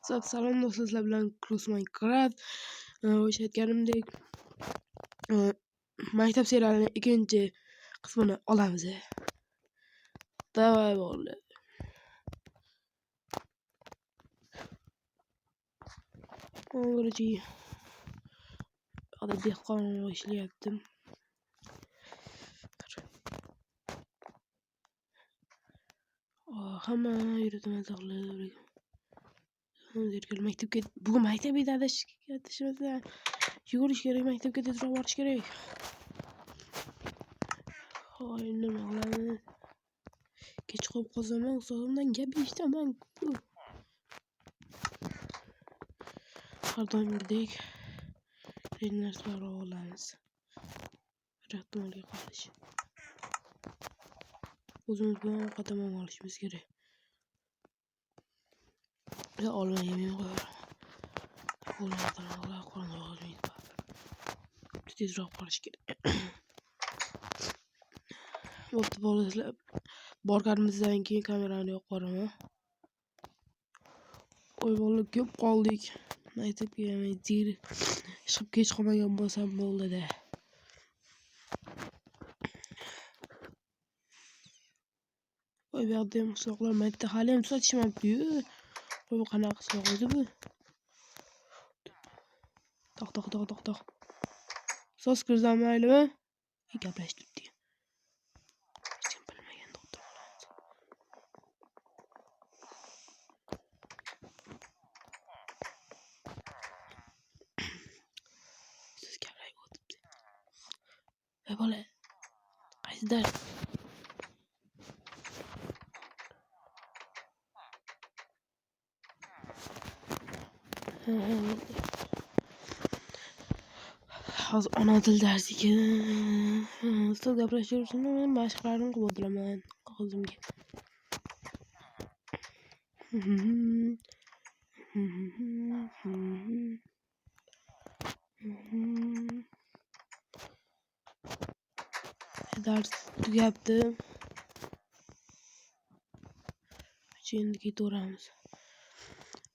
Salom do'stlar, sizlar bilan Cross Minecraft. O'sha aytganimdek, maktab serialining ikkinchi qismini olamiz. Davay bo'ldi. O'g'richi yo'qda dehqon ishlayaptim. Hamma yuritiman saqlab. Maktabga bugun maktabga adashmasa yugurish kerak, maktabga tezroq borish kerak. Hoy, nima qilamiz? Kech qolib qolsam, ustozimdan gap eshitaman. Har doimgidek narsalar olamiz. Rahtimga qolish. O'zimiz bilan qadam olishimiz kerak. Ya olmayman qo'yar. Tezroq borish kerak. Bo'pti, bolalar. Borganimizdan keyin kamerani yo'qoraman. Voy bola, ko'p qoldik. Maktabga chiqib kech qolmagan bo'lsam bo'ldi-da. Voy, bu yerda ham qishloqlar mayda hali ham sotishmabdi-yu. Bu qanaqa qishloq o'zi bu? Toq. So'z kirsam maylimi? Gaplashib turibdi. Hech kim bilmagan doktor olamiz. Siz gaplashib o'tibdi. Ey bola, qaysi dars? Hozir ona til darsiga ustoz gaplashtirishini mashqlarni qilib o'tiraman qog'ozimga. Dars tugabdi. Endi ketaveramiz.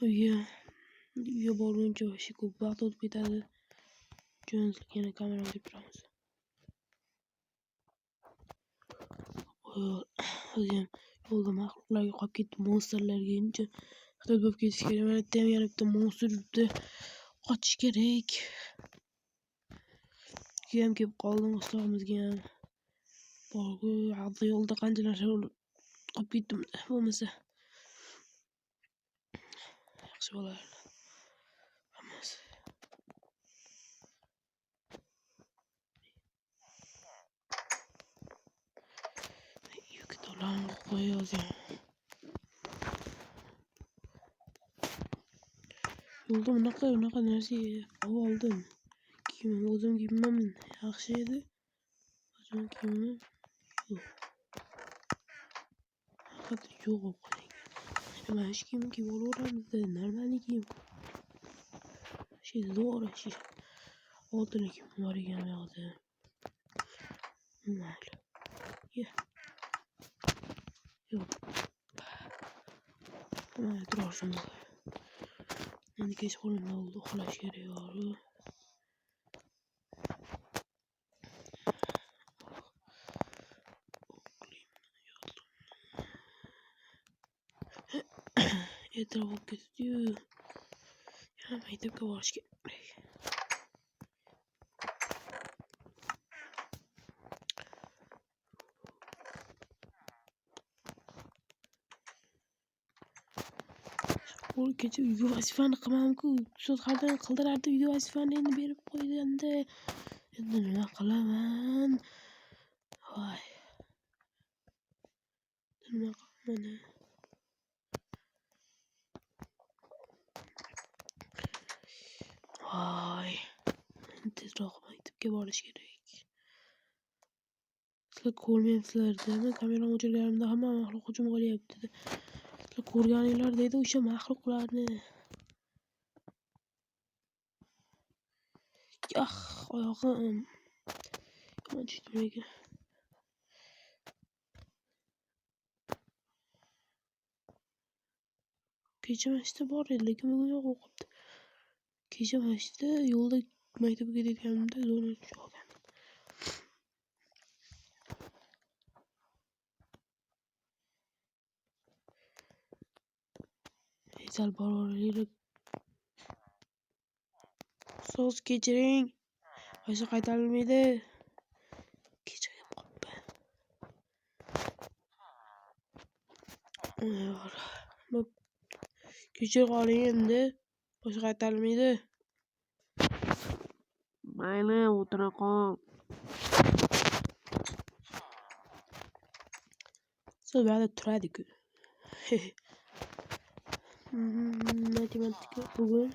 Uyga borguncha o'sha ko'p vaqt o'tib ketadi. Yana kamera olib turamiz. O'zim yo'lda maxluqlarga qolib ketdim, monsterlarga incha ehtiyot bo'lib ketish kerak. Mana yerda ham yana bitta monster yuribdi. Qochish kerak. Ham kelib qoldim, ustozimizga ham. Borgu, yo'lda qancha narsa qolib ketdim bo'lmasa. Yaxshi bo'lardi. Hammasi. Kitoblarni qo'yayozing. Yo'lda unaqa narsa oldim. Kiyimim o'zim kiyimim yaxshi edi. O'zim kiyimim yo'q. Faqat yo'q bo'lib qolgan. Nima ish kiyim kiyib olaveramizda, normalniy kiyim. Zo'r ish. Oltin kiyim bor ekan bu yoqda. Mayli. Yo'q. Mana turarsan. Endi kech qo'limda oldi, uxlash kerak bor-ku. Ertaroq bo'lib ketdi-yu. Yana maktabga borish kerak. Kecha uyga vazifani qilmam-ku. Ustoz hardan qildirardi uyga vazifani, endi berib qo'yganda. Endi nima qilaman? Voy. Nima qilaman? Voy. Tezroq maktabga borish kerak. Sizlar ko'rmayapsizlar-da, kamera o'chirganimda hamma maxluq hujum qilyapti. Sizlar ko'rganinglar deydi o'sha maxluqlarni. Oyog'im. Yomon tushdim ekan. kecha mashina bor edi, lekin bugun yo'q o'qibdi. Kecha mashina yo'lda maktabga ketayotganimda zo'rni tushib olgan. Sal bor so'z kechiring. Mashina qaytarilmaydi. Kechirib qopman. Kechirib oling endi. Mashina qaytarilmaydi. Mayli, o'tira qol. Siz bana turadi-ku. Matematika bugun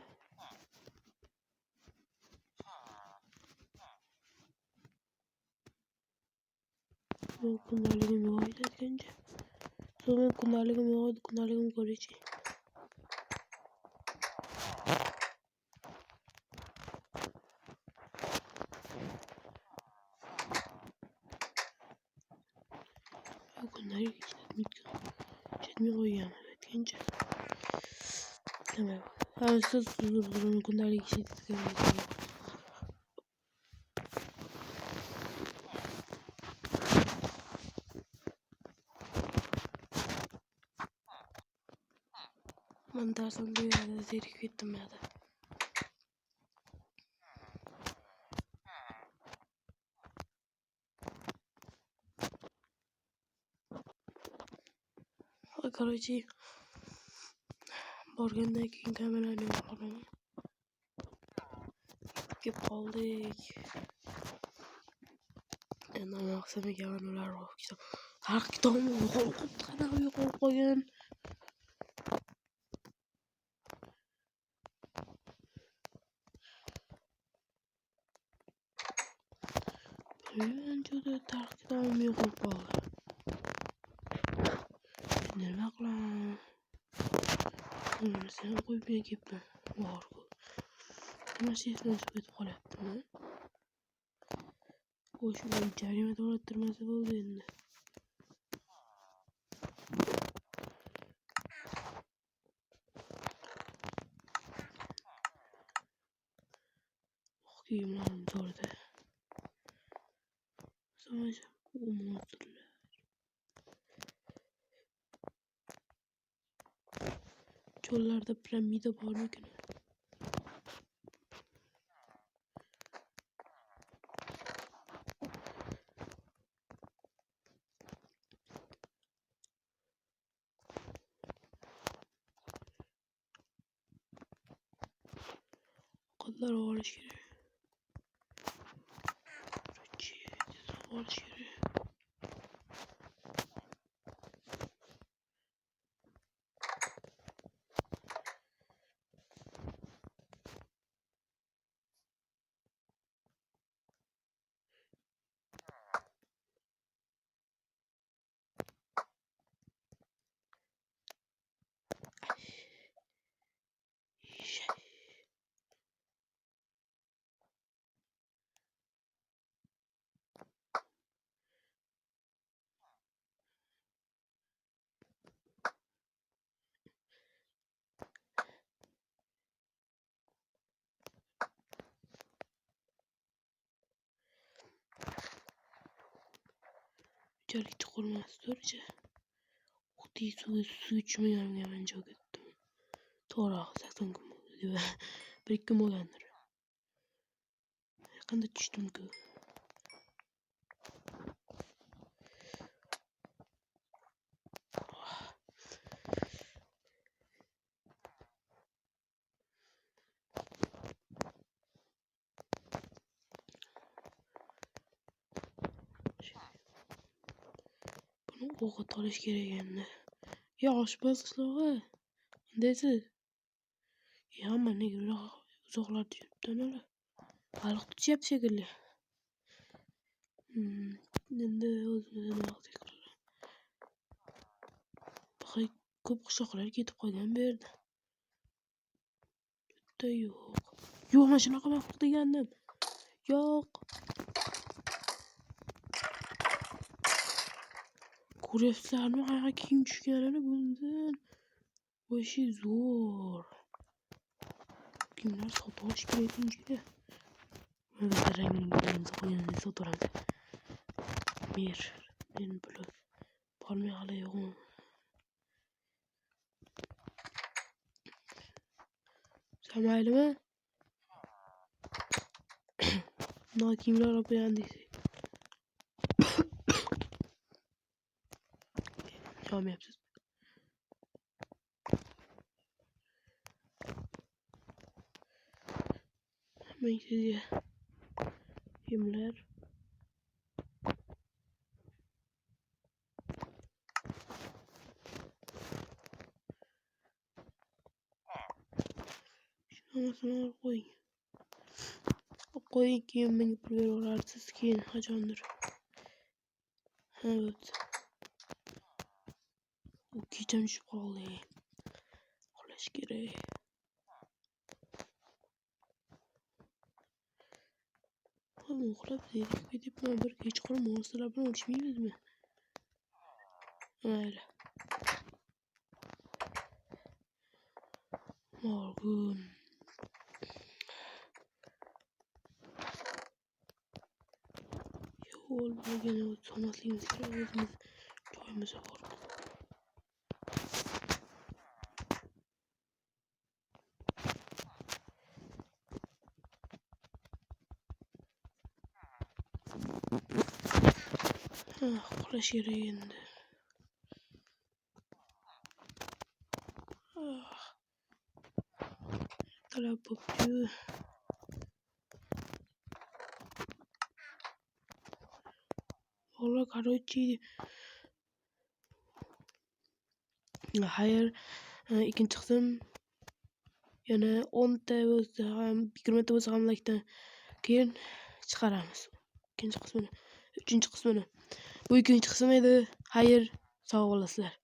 kundaligim yo'q edi aytgancha. So'ng kundaligim yo'q edi, kundaligim ko'richi. Kundalik ishlatmay qo'yganman aytgancha. Nima? Ha, siz kundalik ishlatganmisiz? Men darsdan bu yerda zerikib ketdim hadi. Короче, borgandan keyin kamerani yo'qladim. Kelib qoldik. Endi maqsadga kamerlar kitob. Har kitobni o'qib qanday yo'qolib qolgan. Juda kitobim yo'qolib qoldi. Nima qilaman? Sen qo'yib ketma. Bor-ku. Mashinani ketib qolyaptimi? O'sha jarima to'lattirmasa bo'ldi endi. Kiyimlarim zo'rda. So'ngra monsterlar. Cho'llarda piramida bormikan? Qadlar olish kerak. Olish kerak. Unchalik chuqur emas to'g'richa. O'tib suv ichmaganman joyga ketdim. To'g'ri, 80 kun bo'ldi. 1-2 kun bo'lgandir. Yaqinda tushdim-ku. Buni o'g'it olish kerak endi. Ya oshpaz qishlog'i. Deysiz. Hamma nega uzoqlarda yuribdi ana. Baliq tutishyapti shekilli. Endi o'zimizga nima qilsak. Ko'p qishloqlar ketib qolgan bu yerda. Bitta yo'q. Yo'q, mana shunaqa maxluq degandim. Yo'q. Ko'ryapsizlarmi? Qanaqa kiyim tushganini bundan. Bu işi zor. Kimler sotib olish kerak bunga? Mana rangini qo'yganini sotib olamiz. Mer. Men puli bormay hali yo'qmi? Sen maylimi? Bunday kiyimlar olib qo'yaman deysiz. Olmayapsiz. Men sizga kiyimlar hammasini olib qo'ying. Qo'ying, keyin menga pul berib olarsiz, keyin qachondir. Ha, bo'pti. U kecham tushib qoldi. Uxlash kerak. Uxlab zerikib ketibman. Bir kechqurun monsterlar bilan urushmaymizmi? Mayli. Morgun. Yo'l bo'lgani solmasligimiz kerak. O'zimiz joyimizga borib. Uxlash kerak endi. Talab bo'pti. Valla короче, hayır, ikkinchi qism yana 10 ta bo'lsa ham, 20 ta bo'lsa ham like'dan keyin chiqaramiz. Ikkinchi qismini, uchinchi qismini. Bu ikkinchi qism edi. Xayr, sog' bo'lasizlar.